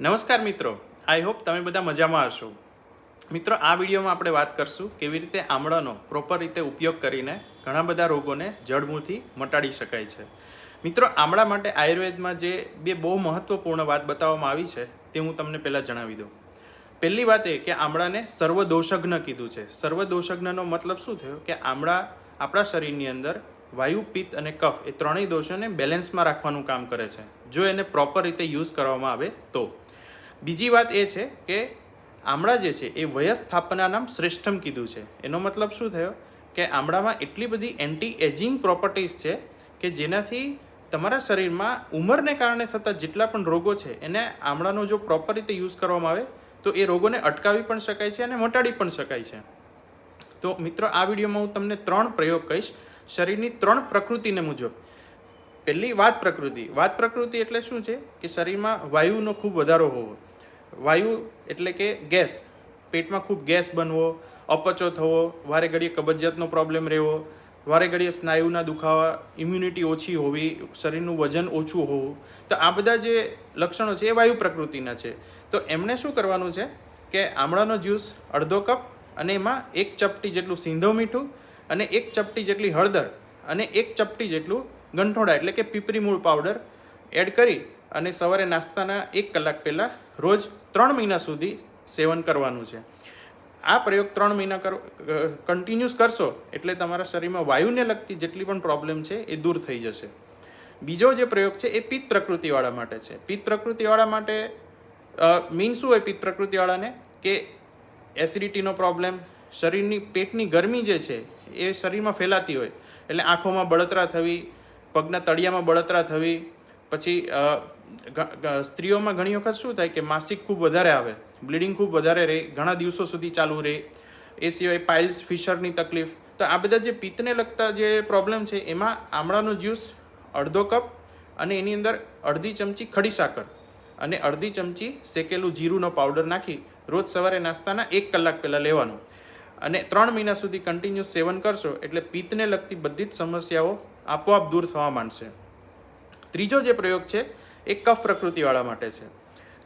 નમસ્કાર મિત્રો, I hope તમે બધા મજામાં હશો. મિત્રો, આ વિડીયોમાં આપણે વાત કરશું કેવી રીતે આમળાનો પ્રોપર રીતે ઉપયોગ કરીને ઘણા બધા રોગોને જડમૂળથી મટાડી શકાય છે. મિત્રો, આમળા માટે આયુર્વેદમાં જે બે બહુ મહત્વપૂર્ણ વાત બતાવવામાં આવી છે તે હું તમને પહેલાં જણાવી દઉં. પહેલી વાત એ કે આમળાને સર્વદોષજ્ઞ કીધું છે. સર્વદોષજ્ઞનો મતલબ શું થયો કે આમળા આપણા શરીરની અંદર વાયુ, પિત્ત અને કફ એ ત્રણેય દોષોને બેલેન્સમાં રાખવાનું કામ કરે છે, જો એને પ્રોપર રીતે યુઝ કરવામાં આવે તો. બીજી વાત એ છે કે આમળા જે છે એ વયસ્થાપનાનામ શ્રેષ્ઠમ કીધું છે. એનો મતલબ શું થયો કે આમળામાં એટલી બધી એન્ટી એજિંગ પ્રોપર્ટીઝ છે કે જેનાથી તમારા શરીરમાં ઉંમરને કારણે થતા જેટલા પણ રોગો છે એને આમળાનો જો પ્રોપર રીતે યુઝ કરવામાં આવે તો એ રોગોને અટકાવી પણ શકાય છે અને મટાડી પણ શકાય છે. તો મિત્રો, આ વિડીયોમાં હું તમને 3 પ્રયોગ કહીશ શરીરની 3 પ્રકૃતિને મુજબ. પહેલી વાત પ્રકૃતિ એટલે શું છે કે શરીરમાં વાયુનો ખૂબ વધારો હોવો. વાયુ એટલે કે ગેસ, પેટમાં ખૂબ ગેસ બનવો, અપચો થવો, વારે ઘડીએ કબજિયાતનો પ્રોબ્લેમ રહેવો, વારે ઘડીએ સ્નાયુના દુખાવા, ઇમ્યુનિટી ઓછી હોવી, શરીરનું વજન ઓછું હોવું. તો આ બધા જે લક્ષણો છે એ વાયુ પ્રકૃતિના છે. તો એમણે શું કરવાનું છે કે આમળાનો જ્યુસ અડધો કપ અને એમાં 1 ચપટી જેટલું સિંધવ મીઠું અને 1 ચપટી જેટલી હળદર અને 1 ચપટી જેટલું ગંઠોડા એટલે કે પીપરી મૂળ પાવડર એડ કરી અને સવારે નાસ્તાના 1 કલાક પહેલાં રોજ 3 મહિના સુધી સેવન કરવાનું છે. આ પ્રયોગ 3 મહિના કન્ટિન્યુઅસ કરશો એટલે તમારા શરીરમાં વાયુને લગતી જેટલી પણ પ્રોબ્લેમ છે એ દૂર થઈ જશે. બીજો જે પ્રયોગ છે એ પિત્ત પ્રકૃતિવાળા માટે છે. પિત્ત પ્રકૃતિવાળા માટે મીન શું હોય પિત્ત પ્રકૃતિવાળાને કે એસિડિટીનો પ્રોબ્લેમ, શરીરની પેટની ગરમી જે છે એ શરીરમાં ફેલાતી હોય એટલે આંખોમાં બળતરા થવી, પગના તળિયામાં બળતરા થવી, પછી સ્ત્રીઓમાં ઘણી વખત શું થાય કે માસિક ખૂબ વધારે આવે, બ્લીડિંગ ખૂબ વધારે રહે, ઘણા દિવસો સુધી ચાલુ રહે. એ સિવાય પાઇલ્સ, ફિશરની તકલીફ. તો આ બધા જે પિત્તને લગતા જે પ્રોબ્લેમ છે એમાં આમળાનો જ્યુસ અડધો કપ અને એની અંદર અડધી ચમચી ખડી સાકર અને અડધી ચમચી શેકેલું જીરુંનો પાવડર નાખી રોજ સવારે નાસ્તાના 1 કલાક પહેલાં લેવાનું અને 3 મહિના સુધી કન્ટિન્યુઅસ સેવન કરશો એટલે પિત્તને લગતી બધી જ સમસ્યાઓ આપોઆપ દૂર થવા માંડશે. ત્રીજો જે પ્રયોગ છે એ કફ પ્રકૃતિવાળા માટે છે.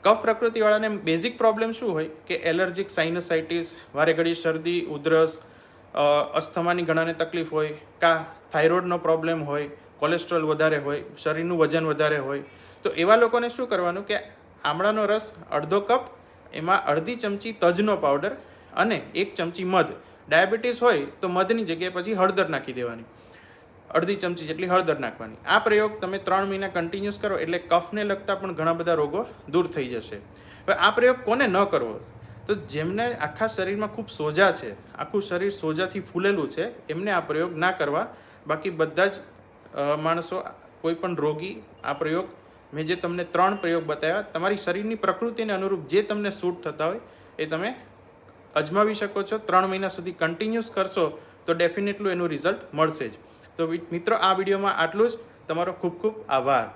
કફ પ્રકૃતિવાળાને બેઝિક પ્રોબ્લેમ શું હોય કે એલર્જીક સાઇનસાઇટિસ, વારે ઘડી શરદી, ઉધરસ, અસ્થમાની ઘણાને તકલીફ હોય, થાઇરોઇડનો પ્રોબ્લેમ હોય, કોલેસ્ટ્રોલ વધારે હોય, શરીરનું વજન વધારે હોય. તો એવા લોકોને શું કરવાનું કે આમળાનો રસ અડધો કપ, એમાં અડધી ચમચી તજનો પાવડર અને 1 ચમચી મધ. ડાયાબિટીસ હોય તો મધની જગ્યાએ પછી હળદર નાખી દેવાની, અડધી ચમચી જેટલી હળદર નાખવાની. આ પ્રયોગ તમે 3 મહિના કન્ટિન્યુઅસ કરો એટલે કફને લગતા પણ ઘણા બધા રોગો દૂર થઈ જશે. હવે આ પ્રયોગ કોને ન કરવો? તો જેમને આખા શરીરમાં ખૂબ સોજા છે, આખું શરીર સોજાથી ફૂલેલું છે, એમને આ પ્રયોગ ના કરવા. બાકી બધા જ માણસો, કોઈ પણ રોગી આ પ્રયોગ, મેં જે તમને 3 પ્રયોગ બતાવ્યા, તમારી શરીરની પ્રકૃતિને અનુરૂપ જે તમને સૂટ થતા હોય એ તમે અજમાવી શકો છો. 3 મહિના સુધી કન્ટિન્યુઅસ કરશો તો ડેફિનેટલી એનું રિઝલ્ટ મળશે જ. તો મિત્રો, આ વિડીયોમાં આટલું જ. તમારો ખૂબ ખૂબ આભાર.